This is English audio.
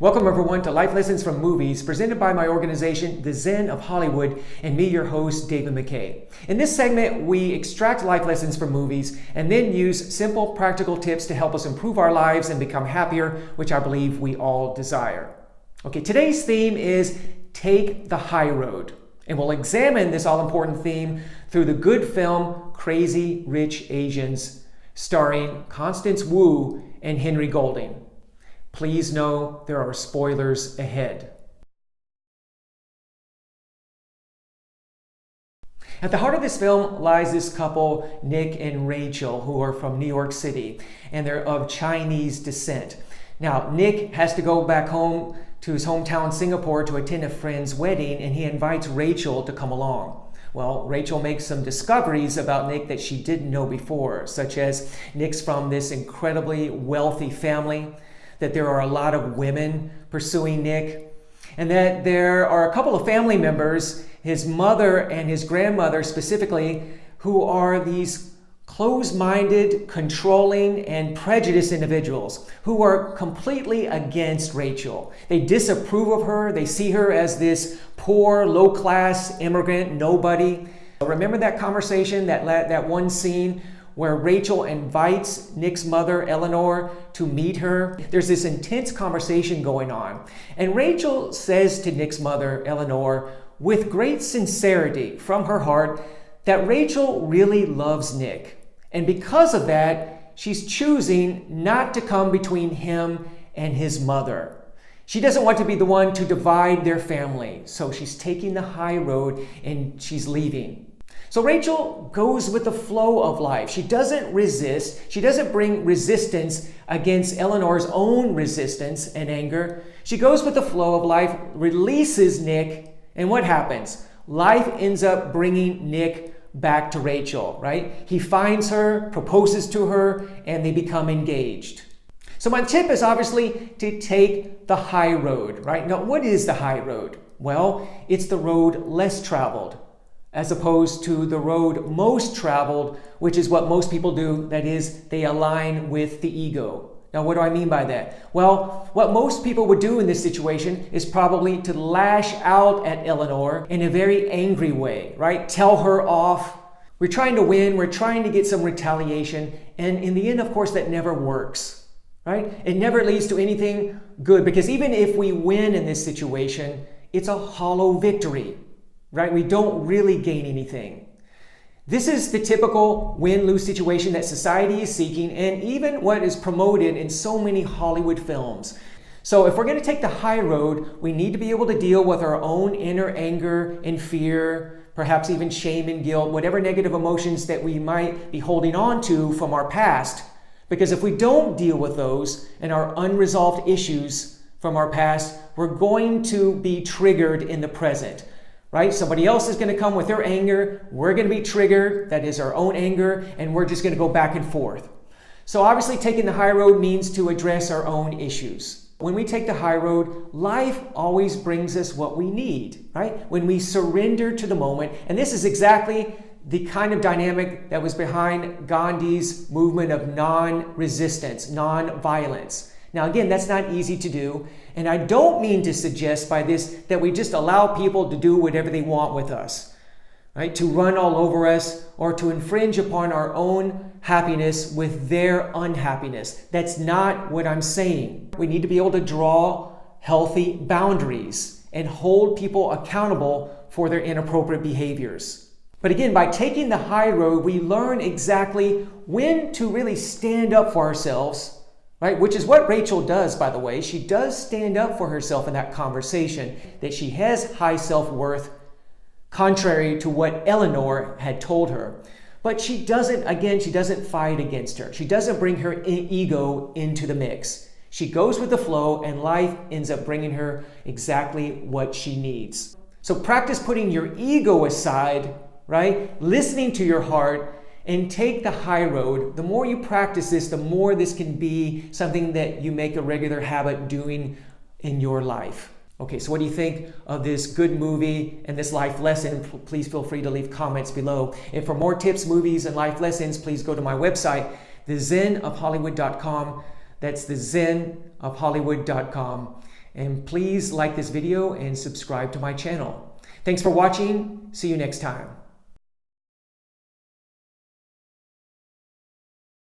Welcome everyone to Life Lessons from Movies, presented by my organization, the Zen of Hollywood, and me, your host, David McKay. In this segment, we extract life lessons from movies and then use simple, practical tips to help us improve our lives and become happier, which I believe we all desire. Okay, today's theme is Take the High Road, and we'll examine this all-important theme through the good film Crazy Rich Asians, starring Constance Wu and Henry Golding. Please know there are spoilers ahead. At the heart of this film lies this couple, Nick and Rachel, who are from New York City, and they're of Chinese descent. Now, Nick has to go back home to his hometown, Singapore, to attend a friend's wedding, and he invites Rachel to come along. Well, Rachel makes some discoveries about Nick that she didn't know before, such as Nick's from this incredibly wealthy family, that there are a lot of women pursuing Nick, and that there are a couple of family members, his mother and his grandmother specifically, who are these closed-minded, controlling, and prejudiced individuals who are completely against Rachel. They disapprove of her. They see her as this poor, low-class immigrant, nobody. Remember that conversation, that one scene where Rachel invites Nick's mother, Eleanor, to meet her? There's this intense conversation going on. And Rachel says to Nick's mother, Eleanor, with great sincerity from her heart, that Rachel really loves Nick. And because of that, she's choosing not to come between him and his mother. She doesn't want to be the one to divide their family. So she's taking the high road and she's leaving. So Rachel goes with the flow of life. She doesn't resist. She doesn't bring resistance against Eleanor's own resistance and anger. She goes with the flow of life, releases Nick, and what happens? Life ends up bringing Nick back to Rachel, right? He finds her, proposes to her, and they become engaged. So my tip is obviously to take the high road, right? Now, what is the high road? Well, it's the road less traveled, as opposed to the road most traveled, which is what most people do. That is, they align with the ego. Now, what do I mean by that? Well, what most people would do in this situation is probably to lash out at Eleanor in a very angry way, right? Tell her off. We're trying to win. We're trying to get some retaliation. And in the end, of course, that never works, right? It never leads to anything good, because even if we win in this situation, it's a hollow victory. Right? We don't really gain anything. This is the typical win-lose situation that society is seeking, and even what is promoted in so many Hollywood films. So if we're going to take the high road, we need to be able to deal with our own inner anger and fear, perhaps even shame and guilt, whatever negative emotions that we might be holding on to from our past. Because if we don't deal with those and our unresolved issues from our past, we're going to be triggered in the present. Right? Somebody else is going to come with their anger. We're going to be triggered. That is our own anger. And we're just going to go back and forth. So obviously taking the high road means to address our own issues. When we take the high road, life always brings us what we need, right? When we surrender to the moment. And this is exactly the kind of dynamic that was behind Gandhi's movement of non-resistance, non-violence. Now, again, that's not easy to do. And I don't mean to suggest by this that we just allow people to do whatever they want with us, right? To run all over us or to infringe upon our own happiness with their unhappiness. That's not what I'm saying. We need to be able to draw healthy boundaries and hold people accountable for their inappropriate behaviors. But again, by taking the high road, we learn exactly when to really stand up for ourselves, right? Which is what Rachel does, by the way. She does stand up for herself in that conversation, that she has high self-worth, contrary to what Eleanor had told her. But she doesn't fight against her. She doesn't bring her ego into the mix. She goes with the flow, and life ends up bringing her exactly what she needs. So practice putting your ego aside, right? Listening to your heart, and take the high road. The more you practice this, the more this can be something that you make a regular habit doing in your life. Okay, so what do you think of this good movie and this life lesson? Please feel free to leave comments below. And for more tips, movies, and life lessons, please go to my website, thezenofhollywood.com. That's thezenofhollywood.com. And please like this video and subscribe to my channel. Thanks for watching. See you next time.